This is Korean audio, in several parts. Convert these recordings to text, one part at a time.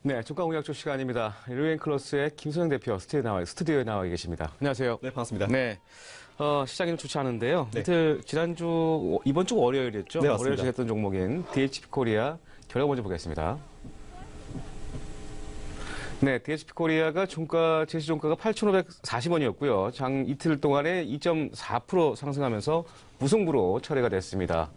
네, 주가공약조 시간입니다. 루엔클로스의 김소영 대표 스튜디오에 나와 계십니다. 안녕하세요. 네, 반갑습니다. 네, 시장이 좀 좋지 않은데요. 네. 이틀 이번 주 월요일이었죠. 네, 맞습니다. 월요일 시작했던 종목인 DHP 코리아 결과 먼저 보겠습니다. 네, DHP 코리아가 제시 종가가 8,540원이었고요. 장 이틀 동안에 2.4% 상승하면서 무승부로 처리가 됐습니다.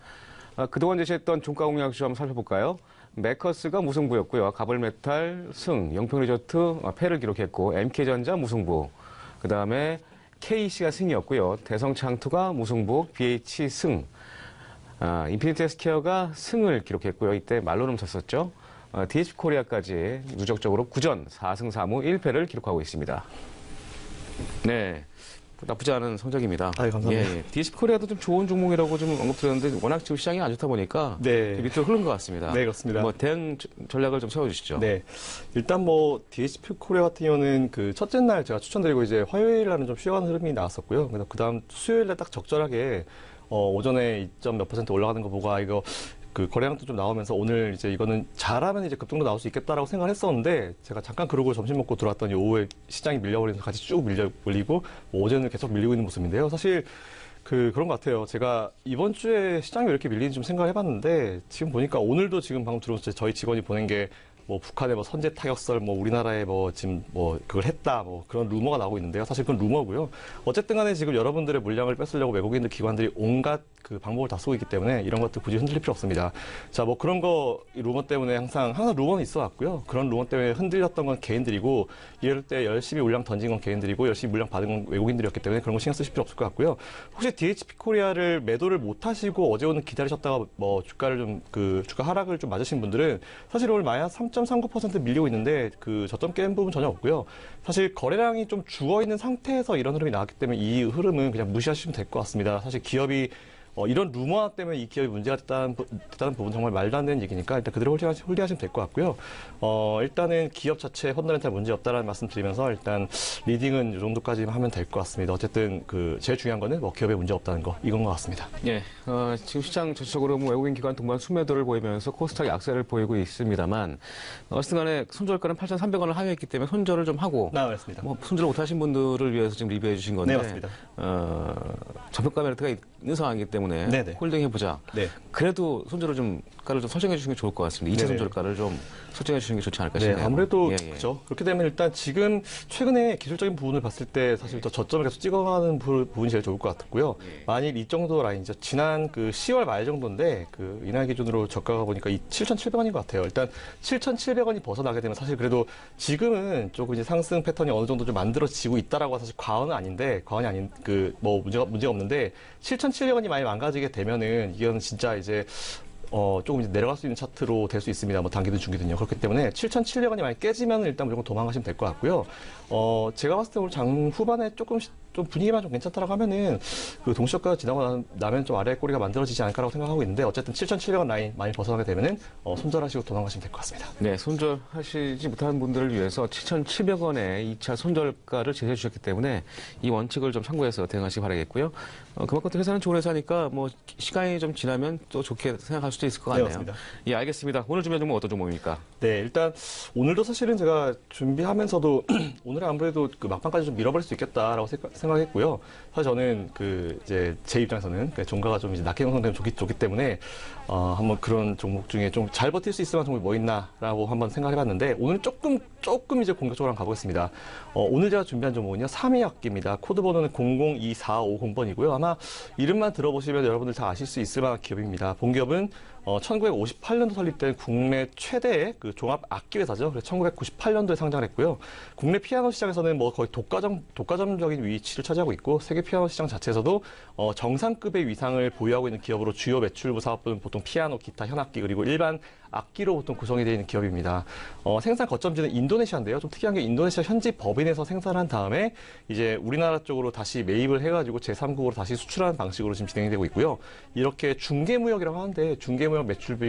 그동안 제시했던 종가 공약수 한번 살펴볼까요? 메커스가 무승부였고요. 가벌메탈 승, 영평리조트 패를 기록했고 MK전자 무승부, 그 다음에 KC가 승이었고요. 대성창투가 무승부, BH 승, 인피니티 헬스케어가 승을 기록했고요. 이때 말로는 쳤었죠. DHP 코리아까지 누적적으로 9전 4승 4무 1패를 기록하고 있습니다. 네. 나쁘지 않은 성적입니다. 감사합니다. 예. DHP 코리아도 좀 좋은 종목이라고 좀 언급드렸는데 워낙 지금 시장이 안 좋다 보니까 네. 밑으로 흐른 것 같습니다. 네, 그렇습니다. 대응 전략을 좀 세워주시죠. 네. 일단 DHP 코리아 같은 경우는 그 첫째 날 제가 추천드리고 이제 화요일 날은 좀 쉬어가는 흐름이 나왔었고요. 그 다음 수요일 날 딱 적절하게 오전에 2점 몇 % 올라가는 거 보고 이거 그 거래량도 좀 나오면서 오늘 이제 이거는 잘하면 이제 급등도 나올 수 있겠다라고 생각을 했었는데 제가 잠깐 그러고 점심 먹고 들어왔더니 오후에 시장이 밀려버리면서 같이 쭉 몰리고 어제는 계속 밀리고 있는 모습인데요. 사실 그런 것 같아요. 제가 이번 주에 시장이 왜 이렇게 밀리는지 좀 생각을 해봤는데 지금 보니까 오늘도 지금 방금 들어오면서 저희 직원이 보낸 게 북한의 선제 타격설, 우리나라에 지금 그걸 했다, 그런 루머가 나오고 있는데요. 사실 그건 루머고요. 어쨌든 간에 지금 여러분들의 물량을 뺏으려고 외국인들 기관들이 온갖 그 방법을 다 쓰고 있기 때문에 이런 것들 굳이 흔들릴 필요 없습니다. 자, 그런 이 루머 때문에 항상 루머는 있어 왔고요. 그런 루머 때문에 흔들렸던 건 개인들이고 이럴 때 열심히 물량 던진 건 개인들이고 열심히 물량 받은 건 외국인들이었기 때문에 그런 거 신경 쓰실 필요 없을 것 같고요. 혹시 DHP 코리아를 매도를 못 하시고 어제 오늘 기다리셨다가 주가를 주가 하락을 좀 맞으신 분들은 사실 오늘 마이너스 3.39% 밀리고 있는데 그 저점 깬 부분 전혀 없고요. 사실 거래량이 좀 죽어 있는 상태에서 이런 흐름이 나왔기 때문에 이 흐름은 그냥 무시하시면 될 것 같습니다. 사실 기업이 이런 루머 때문에 이 기업이 문제가 됐다는 부분 정말 말도 안 되는 얘기니까 일단 그대로 홀딩하시면 될 것 같고요. 일단은 기업 자체 펀더멘탈 문제 없다라는 말씀 드리면서 일단 리딩은 이 정도까지 하면 될 것 같습니다. 어쨌든 제일 중요한 거는 기업에 문제 없다는 거 이건 것 같습니다. 예, 지금 시장 전체적으로 외국인 기관 동반 순매도를 보이면서 코스닥 약세를 보이고 있습니다만 어쨌든 간에 손절가는 8,300원을 하회했기 때문에 손절을 좀 하고 맞습니다. 손절 못하신 분들을 위해서 지금 리뷰해 주신 건데 네, 맞습니다. 저평가 메리트가 있는 상황이기 때문에 네네. 홀딩해보자. 네. 그래도 손절가를 좀 설정해 주시는 게 좋을 것 같습니다. 2차 손절가를 좀 설정해 주시는 게 좋지 않을까 싶네요. 네, 아무래도 예. 그렇죠. 그렇게 되면 일단 지금 최근에 기술적인 부분을 봤을 때 사실 더 저점을 계속 찍어가는 부분이 제일 좋을 것 같고요. 만일 이 정도 라인이죠. 지난 10월 말 정도인데 이날 기준으로 저가가 보니까 7,700원인 것 같아요. 일단 7,700원이 벗어나게 되면 사실 그래도 지금은 조금 이제 상승 패턴이 어느 정도 좀 만들어지고 있다라고 사실 과언이 아닌 문제가 없는데 7,700원이 많이 망가지게 되면은 이건 진짜 이제 조금 이제 내려갈 수 있는 차트로 될 수 있습니다. 단기든 중기든요. 그렇기 때문에 7,700원이 많이 깨지면 일단 무조건 도망가시면 될 것 같고요. 제가 봤을 때 오늘 장 후반에 조금씩 좀 분위기만 좀 괜찮다라고 하면은 동시저가가 지나고 나면 좀 아래 꼬리가 만들어지지 않을까라고 생각하고 있는데 어쨌든 7,700원 라인 많이 벗어나게 되면은 손절하시고 도망가시면 될 것 같습니다. 네, 손절하시지 못하는 분들을 위해서 7,700원의 2차 손절가를 제시해 주셨기 때문에 이 원칙을 좀 참고해서 대응하시기 바라겠고요. 그만큼 또 회사는 좋은 회사니까 시간이 좀 지나면 또 좋게 생각할 수도 있을 것 같네요. 네, 맞습니다. 예, 알겠습니다. 오늘 준비한 종목 어떤 종목입니까? 네, 일단 오늘도 사실은 제가 준비하면서도 오늘은 아무래도 막판까지 좀 밀어버릴 수 있겠다라고 생각했고요. 사실 저는 이제 제 입장에서는 종가가 좀 이제 낮게 형성되면 좋기 때문에 한번 그런 종목 중에 좀 잘 버틸 수 있을 만한 종목이 뭐 있나라고 한번 생각해봤는데 오늘 조금 이제 공격적으로 한번 가보겠습니다. 오늘 제가 준비한 종목은요 3위학기입니다. 코드 번호는 002450번이고요. 아마 이름만 들어보시면 여러분들 다 아실 수 있을 만한 기업입니다. 본기업은 1958년도 설립된 국내 최대의 종합 악기 회사죠. 그래서 1998년도에 상장을 했고요. 국내 피아노 시장에서는 거의 독과점적인 위치를 차지하고 있고 세계 피아노 시장 자체에서도 정상급의 위상을 보유하고 있는 기업으로 주요 매출부 사업부는 보통 피아노, 기타, 현악기 그리고 일반 악기로 보통 구성이 되어 있는 기업입니다. 생산 거점지는 인도네시아인데요. 좀 특이한 게 인도네시아 현지 법인에서 생산한 다음에 이제 우리나라 쪽으로 다시 매입을 해가지고 제3국으로 다시 수출하는 방식으로 지금 진행이 되고 있고요. 이렇게 중개무역이라고 하는데 중개무역 매출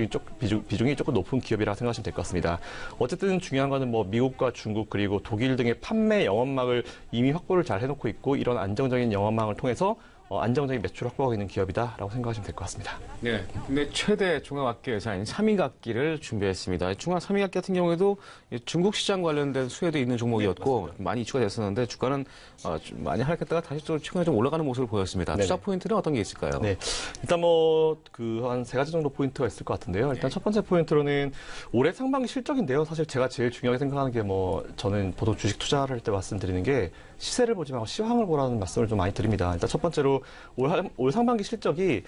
비중이 조금 높은 기업이라고 생각하시면 될 것 같습니다. 어쨌든 중요한 거는 미국과 중국 그리고 독일 등의 판매 영업망을 이미 확보를 잘 해놓고 있고 이런 안정적인 영업망을 통해서 안정적인 매출을 확보하고 있는 기업이다라고 생각하시면 될 것 같습니다. 네. 국내 최대 종합악기 회사인 삼익악기를 준비했습니다. 중앙 삼익악기 같은 경우에도 중국 시장 관련된 수혜도 있는 종목이었고 많이 이슈가 됐었는데 주가는 좀 많이 하락했다가 다시 또 최근에 좀 올라가는 모습을 보였습니다. 네네. 투자 포인트는 어떤 게 있을까요? 네. 일단 한 세 가지 정도 포인트가 있을 것 같은데요. 일단 첫 번째 포인트로는 올해 상반기 실적인데요. 사실 제가 제일 중요하게 생각하는 게 저는 보통 주식 투자를 할 때 말씀드리는 게 시세를 보지 말고 시황을 보라는 말씀을 좀 많이 드립니다. 일단 첫 번째로 올 상반기 실적이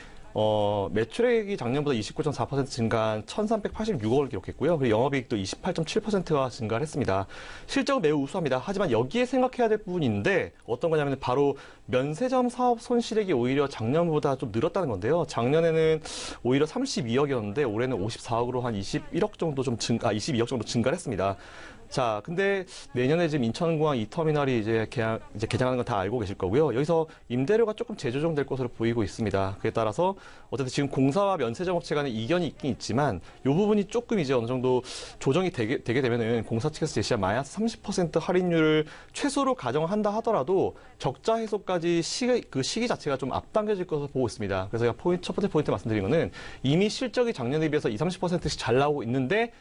매출액이 작년보다 29.4% 증가한 1,386억을 기록했고요. 그리고 영업이익도 28.7%가 증가를 했습니다. 실적은 매우 우수합니다. 하지만 여기에 생각해야 될 부분이 있는데 어떤 거냐면 바로 면세점 사업 손실액이 오히려 작년보다 좀 늘었다는 건데요. 작년에는 오히려 32억이었는데 올해는 54억으로 한 21억 정도 22억 정도 증가를 했습니다. 자, 근데 내년에 지금 인천공항 2터미널이 이제 개장하는 건 다 알고 계실 거고요. 여기서 임대료가 조금 재조정될 것으로 보이고 있습니다. 그에 따라서 어쨌든 지금 공사와 면세점 업체 간의 이견이 있긴 있지만 이 부분이 조금 이제 어느 정도 조정이 되게 되면은 공사 측에서 제시한 마이너스 30% 할인율을 최소로 가정한다 하더라도 적자 해소까지 그 시기 자체가 좀 앞당겨질 것으로 보고 있습니다. 그래서 제가 첫 번째 포인트 말씀드린 거는 이미 실적이 작년에 비해서 30%씩 잘 나오고 있는데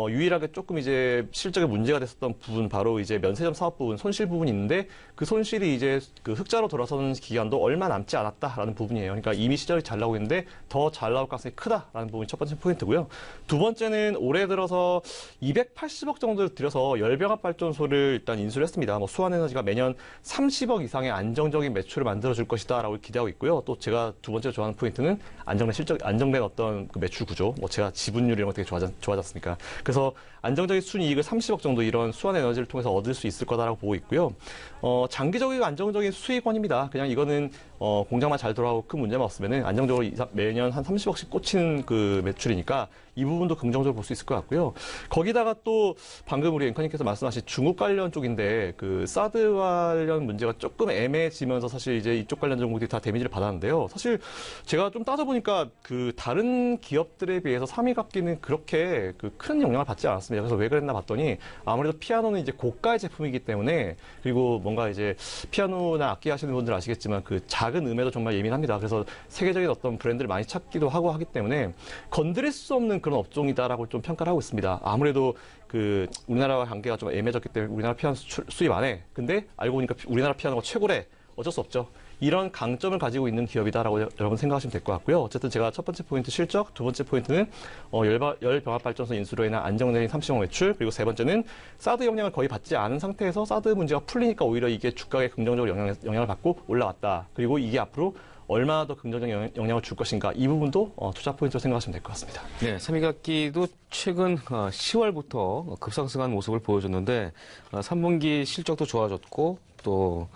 유일하게 조금 이제 실적에 문제가 됐었던 부분, 바로 이제 면세점 사업 부분, 손실 부분이 있는데 그 손실이 이제 그 흑자로 돌아서는 기간도 얼마 남지 않았다라는 부분이에요. 그러니까 이미 실적이 잘 나오고 있는데 더 잘 나올 가능성이 크다라는 부분이 첫 번째 포인트고요. 두 번째는 올해 들어서 280억 정도를 들여서 열병합 발전소를 일단 인수를 했습니다. 수원에너지가 매년 30억 이상의 안정적인 매출을 만들어줄 것이다라고 기대하고 있고요. 또 제가 두 번째로 좋아하는 포인트는 안정된 어떤 그 매출 구조. 제가 지분율 이런 거 되게 좋아하지 않습니까? 그래서 안정적인 순이익을 30억 정도 이런 수원에너지를 통해서 얻을 수 있을 거다라고 보고 있고요. 장기적이고 안정적인 수익원입니다. 그냥 이거는 공장만 잘 돌아가고 큰 문제만 없으면은 안정적으로 매년 한 30억씩 꽂히는 그 매출이니까 이 부분도 긍정적으로 볼 수 있을 것 같고요. 거기다가 또 방금 우리 앵커님께서 말씀하신 중국 관련 쪽인데 그 사드 관련 문제가 조금 애매해지면서 사실 이제 이쪽 관련 종목들이 다 데미지를 받았는데요. 사실 제가 좀 따져보니까 그 다른 기업들에 비해서 삼익악기는 그렇게 그 큰 영향을 받지 않았습니다. 그래서 왜 그랬나 봤더니 아무래도 피아노는 이제 고가의 제품이기 때문에, 그리고 뭔가 이제 피아노나 악기 하시는 분들 아시겠지만 그 작은 음에도 정말 예민합니다. 그래서 세계적인 어떤 브랜드를 많이 찾기도 하고 하기 때문에 건드릴 수 없는 그런 업종이다라고 좀 평가를 하고 있습니다. 아무래도 그 우리나라와 관계가 좀 애매해졌기 때문에 우리나라 피아노 수입 안 해. 근데 알고 보니까 우리나라 피아노가 최고래. 어쩔 수 없죠. 이런 강점을 가지고 있는 기업이다라고 여러분 생각하시면 될 것 같고요. 어쨌든 제가 첫 번째 포인트 실적, 두 번째 포인트는 열병합발전소 인수로 인한 안정적인 30억 매출, 그리고 세 번째는 사드 영향을 거의 받지 않은 상태에서 사드 문제가 풀리니까 오히려 이게 주가에 긍정적으로 영향을 받고 올라왔다. 그리고 이게 앞으로 얼마나 더 긍정적인 영향을 줄 것인가, 이 부분도 투자 포인트로 생각하시면 될 것 같습니다. 네, 삼익악기도 최근 10월부터 급상승한 모습을 보여줬는데 3분기 실적도 좋아졌고 또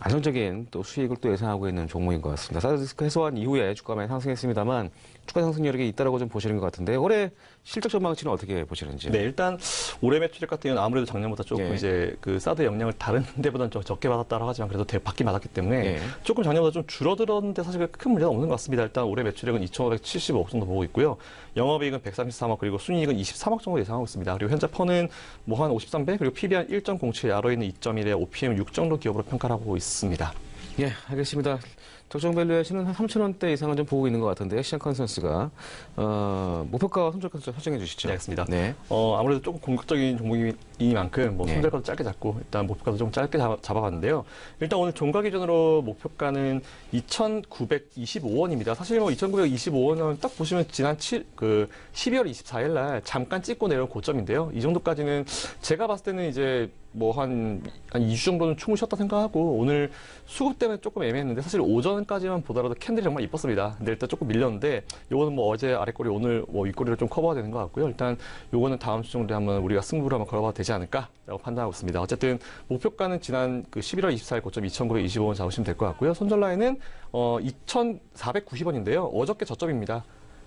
안정적인 또 수익을 또 예상하고 있는 종목인 것 같습니다. 사드 리스크 해소한 이후에 주가 많이 상승했습니다만 주가 상승 여력이 있다라고 좀 보시는 것 같은데 올해 실적 전망치는 어떻게 보시는지? 네, 일단 올해 매출액 같은 경우는 아무래도 작년보다 조금 예. 이제 그 사드 영향을 다른 데보다는 좀 적게 받았다고 하지만 그래도 받긴 받았기 때문에 예. 조금 작년보다 좀 줄어들었는데 사실 큰 문제는 없는 것 같습니다. 일단 올해 매출액은 2,575억 정도 보고 있고요. 영업이익은 133억, 그리고 순이익은 23억 정도 예상하고 있습니다. 그리고 현재 퍼는 한 53배, 그리고 PB 한 1.07, ROE는 2.1에 OPM 6 정도 기업으로 평가를 하고 있습니다. 예, 알겠습니다. 적정 밸류에이션은 한 3,000원대 이상은 좀 보고 있는 것 같은데요. 시장 컨센서스가 목표가와 손절가 설정해 주시죠. 네, 알겠습니다. 네. 아무래도 조금 공격적인 종목이니만큼 네. 손절가도 짧게 잡고 일단 목표가도 좀 짧게 잡아봤는데요. 일단 오늘 종가 기준으로 목표가는 2,925원입니다. 사실 2,925원은 딱 보시면 지난 12월 24일 날 잠깐 찍고 내려온 고점인데요. 이 정도까지는 제가 봤을 때는 이제 한 2주 정도는 충분히 쉬었다 생각하고, 오늘 수급 때문에 조금 애매했는데 사실 오전까지만 보더라도 캔들이 정말 이뻤습니다. 근데 일단 조금 밀렸는데 요거는 어제 아랫꼬리, 오늘 윗꼬리를 좀 커버가 되는 것 같고요. 일단 요거는 다음 주 정도에 한번 우리가 승부를 한번 걸어봐도 되지 않을까라고 판단하고 있습니다. 어쨌든 목표가는 지난 그 11월 24일 고점 2,925원 잡으시면 될 것 같고요. 손절 라인은 2,490원인데요. 어저께 저점입니다.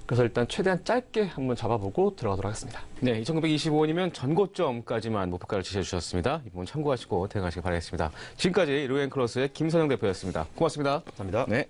그래서 일단 최대한 짧게 한번 잡아보고 들어가도록 하겠습니다. 네, 2,925원이면 전고점까지만 목표가를 지셔주셨습니다. 이 부분 참고하시고 대응하시기 바라겠습니다. 지금까지 루엔클로스의 김선영 대표였습니다. 고맙습니다. 감사합니다. 네.